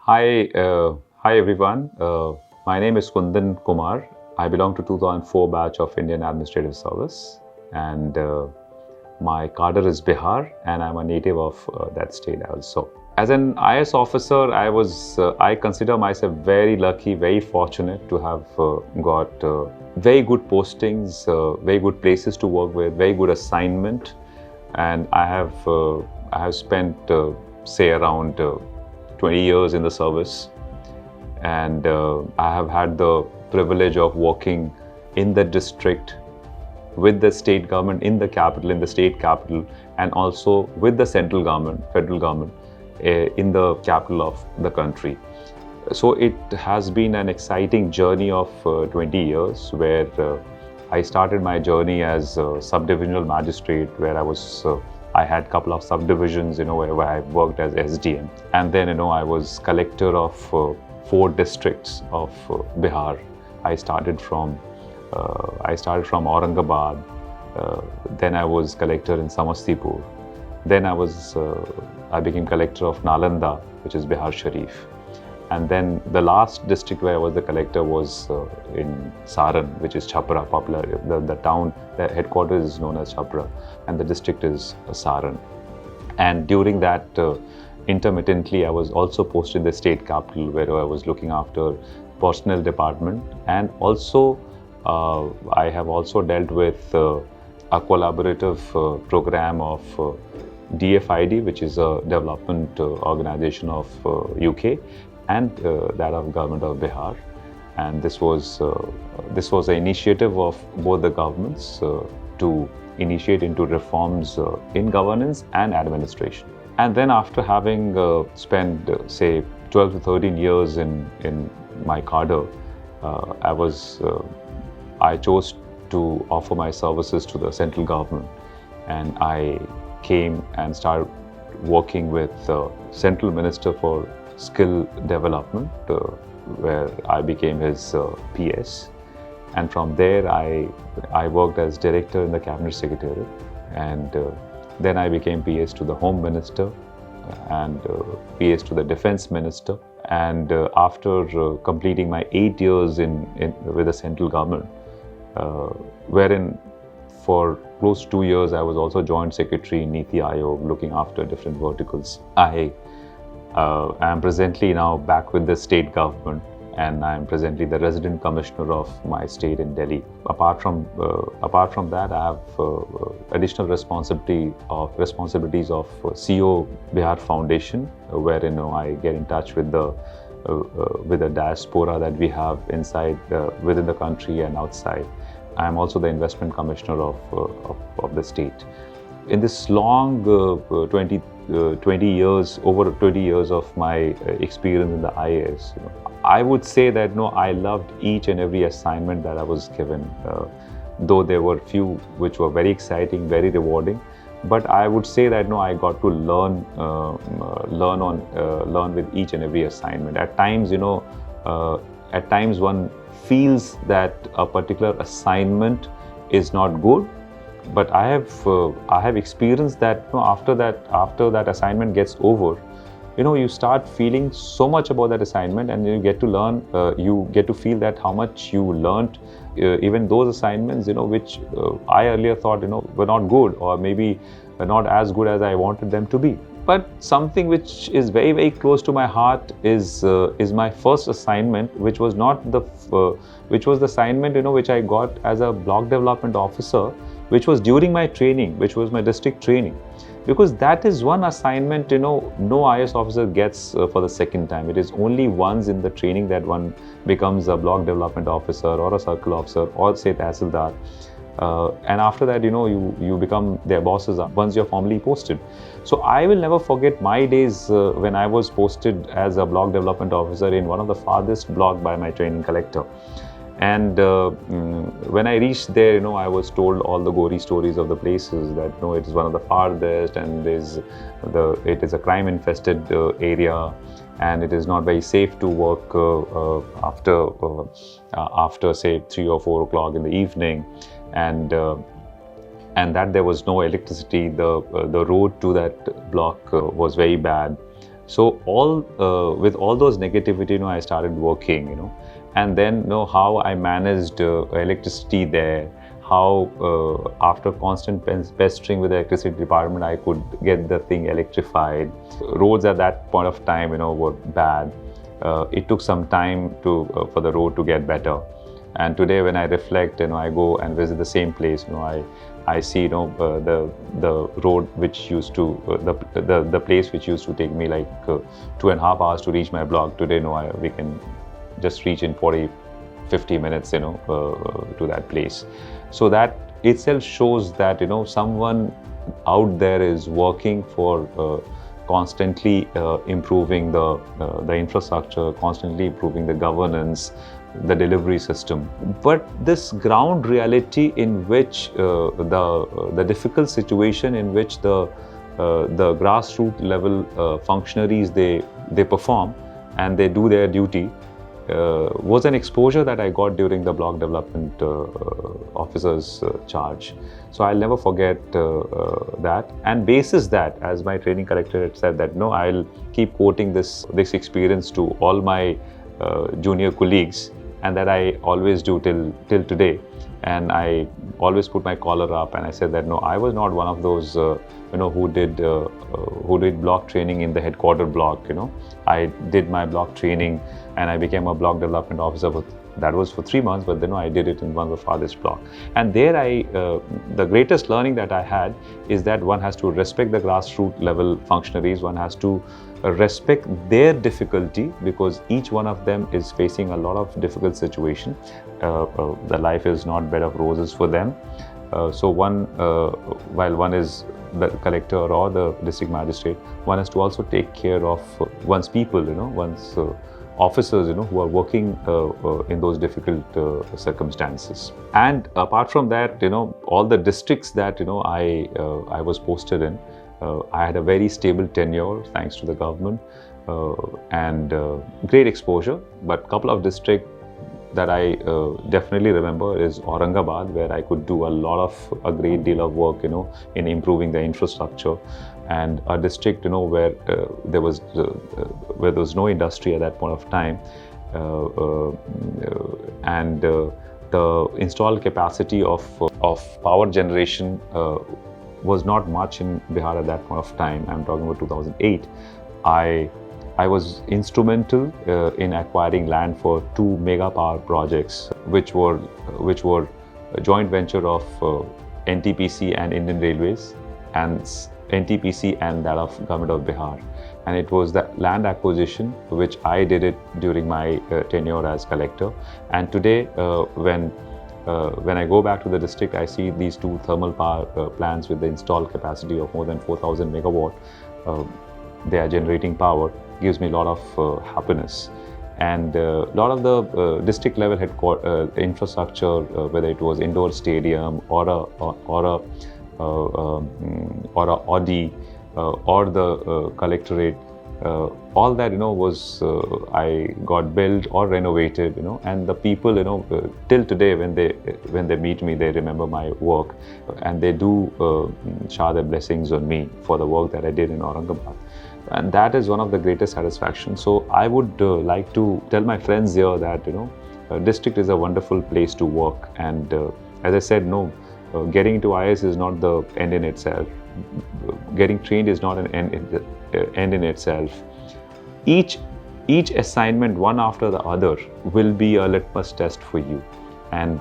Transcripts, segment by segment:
Hi everyone. My name is Kundan Kumar. I belong to 2004 batch of Indian Administrative Service, and my cadre is Bihar, and I'm a native of that state also. As an IAS officer, I consider myself very lucky, very fortunate to have got very good postings, very good places to work with, very good assignment, and I have spent say around 20 years in the service, and I have had the privilege of working in the district with the state government in the state capital, and also with the central government, federal government, in the capital of the country. So it has been an exciting journey of 20 years, where I started my journey as a subdivisional magistrate, where I had a couple of subdivisions, where I worked as SDM. And then, I was collector of 4 districts of Bihar. I started from Aurangabad. Then I was collector in Samastipur. Then I became collector of Nalanda, which is Bihar Sharif. And then the last district where I was the collector was in Saran, which is Chhapra, popular. The town, the headquarters is known as Chhapra, and the district is Saran. And during that, intermittently, I was also posted in the state capital, where I was looking after personnel department, and also I have also dealt with a collaborative program of DFID, which is a development organization of UK, and that of government of Bihar. And this was an initiative of both the governments to initiate into reforms in governance and administration. And then after having spent say 12 to 13 years in my cadre, I chose to offer my services to the central government, and I came and started working with the Central Minister for Skill Development, where I became his PS. And from there, I worked as director in the Cabinet Secretariat, and then I became PS to the Home Minister and PS to the Defense Minister. And after completing my 8 years with the central government, wherein for close to 2 years I was also joint secretary in Niti Aayog, looking after different verticals. I am presently now back with the state government, and I am presently the resident commissioner of my state in Delhi. Apart from that, I have additional responsibilities of CEO Bihar Foundation, wherein I get in touch with the diaspora that we have inside within the country and outside. I am also the investment commissioner of the state. In this long 20 years, over 20 years of my experience in the IAS, I would say that I loved each and every assignment that I was given. Though there were few which were very exciting, very rewarding, but I would say that I got to learn with each and every assignment. At times one feels that a particular assignment is not good, but I have experienced that after that assignment gets over, you start feeling so much about that assignment, and you get to learn, you get to feel that how much you learned, even those assignments, which I earlier thought, were not good, or maybe not as good as I wanted them to be. But something which is very, very close to my heart is my first assignment, which was the assignment, which I got as a block development officer, which was during my training, which was my district training. Because that is one assignment, no IAS officer gets for the second time. It is only once in the training that one becomes a block development officer or a circle officer or say Tahsildar. And after that, you become their bosses once you're formally posted. So I will never forget my days when I was posted as a block development officer in one of the farthest block by my training collector. And when I reached there, I was told all the gory stories of the places, that it is one of the farthest, and it is a crime-infested area, and it is not very safe to work after say 3 or 4 o'clock in the evening, and that there was no electricity. The road to that block was very bad. So with all those negativity, I started working, and then how I managed electricity there, how after constant pestering with the electricity department, I could get the thing electrified. Roads at that point of time, were bad. It took some time for the road to get better. And today, when I reflect, I go and visit the same place. I see, the road which used to the place which used to take me like 2.5 hours to reach my block. Today, we can just reach in 40-50 minutes, to that place. So that itself shows that someone out there is working for constantly improving the infrastructure, constantly improving the governance, the delivery system. But this ground reality in which the difficult situation in which the grassroots level functionaries they perform and they do their duty was an exposure that I got during the block development officer's charge. So I'll never forget that. And basis that, as my training collector had said, that I'll keep quoting this experience to all my junior colleagues, and that I always do till today. And I always put my collar up, and I said that I was not one of those who did block training in the headquarter block. I did my block training, and I became a block development officer. That was for 3 months, but then I did it in one of the farthest block. And there the greatest learning that I had is that one has to respect the grassroots level functionaries. One has to respect their difficulty, because each one of them is facing a lot of difficult situation. The life is not bed of roses for them. So while one is the collector or the district magistrate, one has to also take care of one's people, one's officers, who are working in those difficult circumstances. And apart from that, all the districts that I was posted in, I had a very stable tenure thanks to the government, and great exposure. But couple of districts that I definitely remember is Aurangabad, where I could do a great deal of work, in improving the infrastructure, and a district, where there was no industry at that point of time, and the installed capacity of power generation was not much in Bihar at that point of time. I'm talking about 2008. I was instrumental in acquiring land for 2 mega power projects, which were a joint venture of NTPC and Indian Railways, and NTPC and that of Government of Bihar. And it was the land acquisition which I did it during my tenure as collector. And today, when I go back to the district, I see these 2 thermal power plants with the installed capacity of more than 4,000 megawatt. They are generating power. Gives me a lot of happiness. And a lot of the district level infrastructure, whether it was indoor stadium or a Audi or the collectorate, all that was I got built or renovated, and the people till today when they meet me, they remember my work, and they do shower their blessings on me for the work that I did in Aurangabad. And that is one of the greatest satisfactions. So I would like to tell my friends here that district is a wonderful place to work. And as I said, getting into IAS is not the end in itself. Getting trained is not an end in itself. Each assignment, one after the other, will be a litmus test for you. And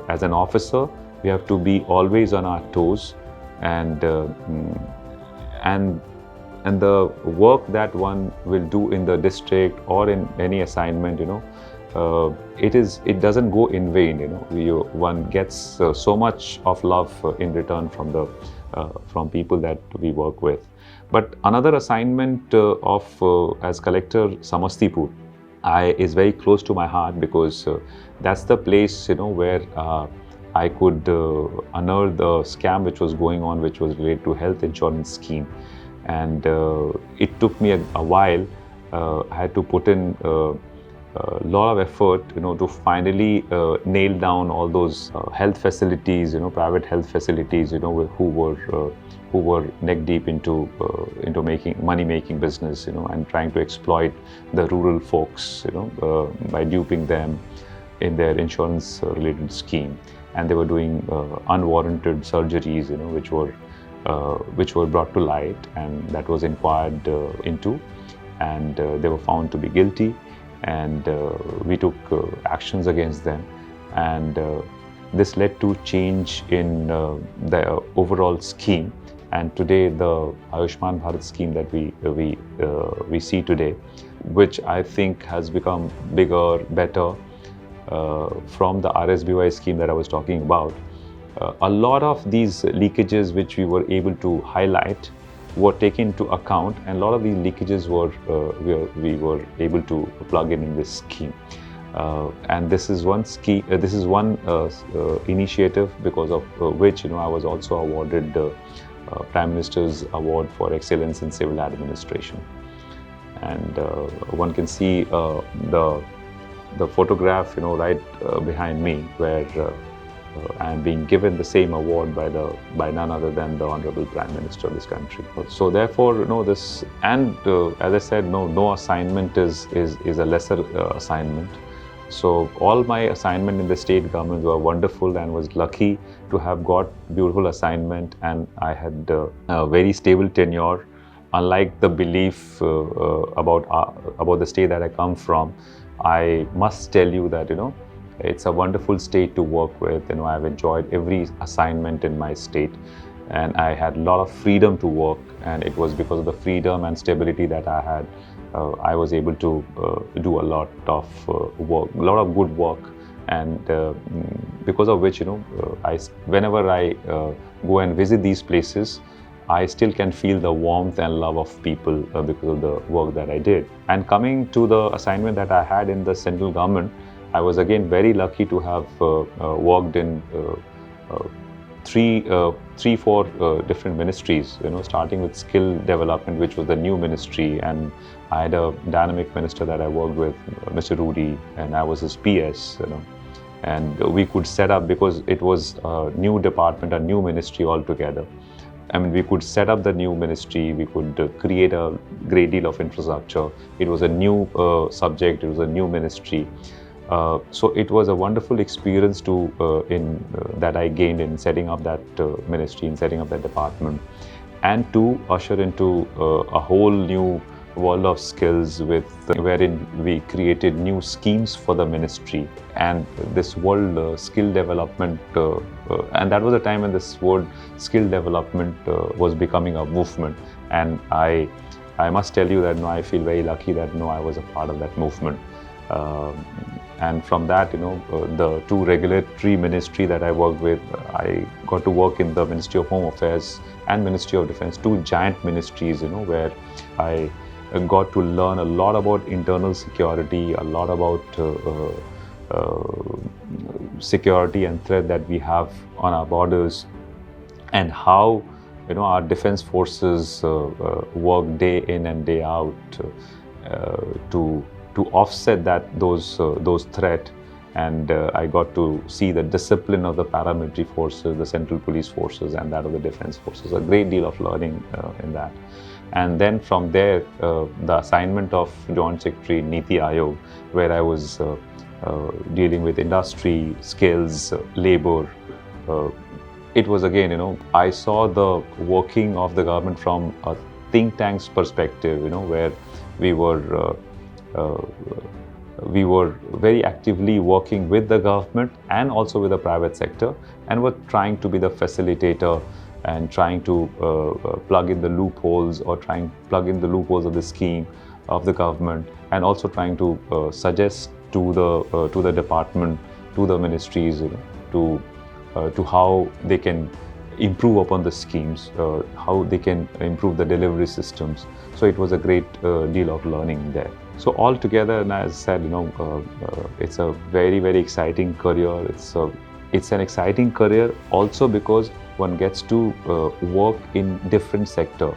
as an officer, we have to be always on our toes, and the work that one will do in the district or in any assignment, it doesn't go in vain. One gets so much of love in return from people that we work with. But another assignment as collector, Samastipur, is very close to my heart, because that's the place where I could unearth the scam which was going on, which was related to health insurance scheme. And it took me a while. I had to put in a lot of effort, to finally nail down all those health facilities, private health facilities, who who were neck deep into making money-making business, and trying to exploit the rural folks, by duping them in their insurance-related scheme, and they were doing unwarranted surgeries, which were brought to light, and that was inquired into, and they were found to be guilty, and we took actions against them, and this led to change in the overall scheme. And today, the Ayushman Bharat scheme that we see today, which I think has become bigger, better from the RSBY scheme that I was talking about. A lot of these leakages which we were able to highlight were taken into account, and a lot of these leakages we were able to plug in this scheme. And this is one scheme. This is one initiative because of which I was also awarded the Prime Minister's Award for Excellence in Civil Administration. And one can see the photograph, right behind me, where I am being given the same award by none other than the Honorable Prime Minister of this country. So therefore, this, and as I said, no assignment is a lesser assignment. So all my assignment in the state government were wonderful, and was lucky to have got beautiful assignment, and I had a very stable tenure. Unlike the belief about the state that I come from, I must tell you that it's a wonderful state to work with. I've enjoyed every assignment in my state, and I had a lot of freedom to work, and it was because of the freedom and stability that I had. I was able to do a lot of work, a lot of good work, and because of which, whenever I go and visit these places, I still can feel the warmth and love of people because of the work that I did. And coming to the assignment that I had in the central government, I was again very lucky to have worked in four different ministries, starting with skill development, which was the new ministry, and I had a dynamic minister that I worked with, Mr. Rudy, and I was his PS, and we could set up, because it was a new department, a new ministry altogether. I mean, we could set up the new ministry, we could create a great deal of infrastructure. It was a new subject, it was a new ministry. So it was a wonderful experience that I gained in setting up that ministry, in setting up that department, and to usher into a whole new world of skills wherein we created new schemes for the ministry. And this word skill development, and that was a time when this word skill development was becoming a movement. And I must tell you that I feel very lucky that I was a part of that movement. And from that, the two regulatory ministry that I worked with, I got to work in the Ministry of Home Affairs and Ministry of Defense, two giant ministries, where I got to learn a lot about internal security, a lot about security and threat that we have on our borders, and how our defense forces work day in and day out to offset those threats. And I got to see the discipline of the paramilitary forces, the central police forces, and that of the defense forces. A great deal of learning in that. And then from there, the assignment of Joint Secretary Niti Aayog, where I was dealing with industry, skills, labor. It was again, I saw the working of the government from a think tank's perspective, where we were very actively working with the government and also with the private sector, and were trying to be the facilitator and trying to plug in the loopholes, or plug in the loopholes of the scheme of the government, and also trying to suggest to the department, to the ministries, to how they can improve upon the schemes, how they can improve the delivery systems. So it was a great deal of learning there. So altogether, and as I said, it's a very, very exciting career. It's an exciting career also because one gets to work in different sector.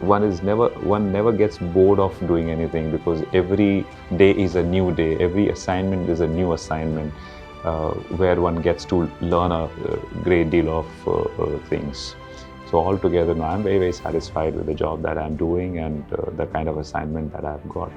One never gets bored of doing anything, because every day is a new day. Every assignment is a new assignment, where one gets to learn a great deal of things. So altogether, I'm very, very satisfied with the job that I'm doing and the kind of assignment that I've got.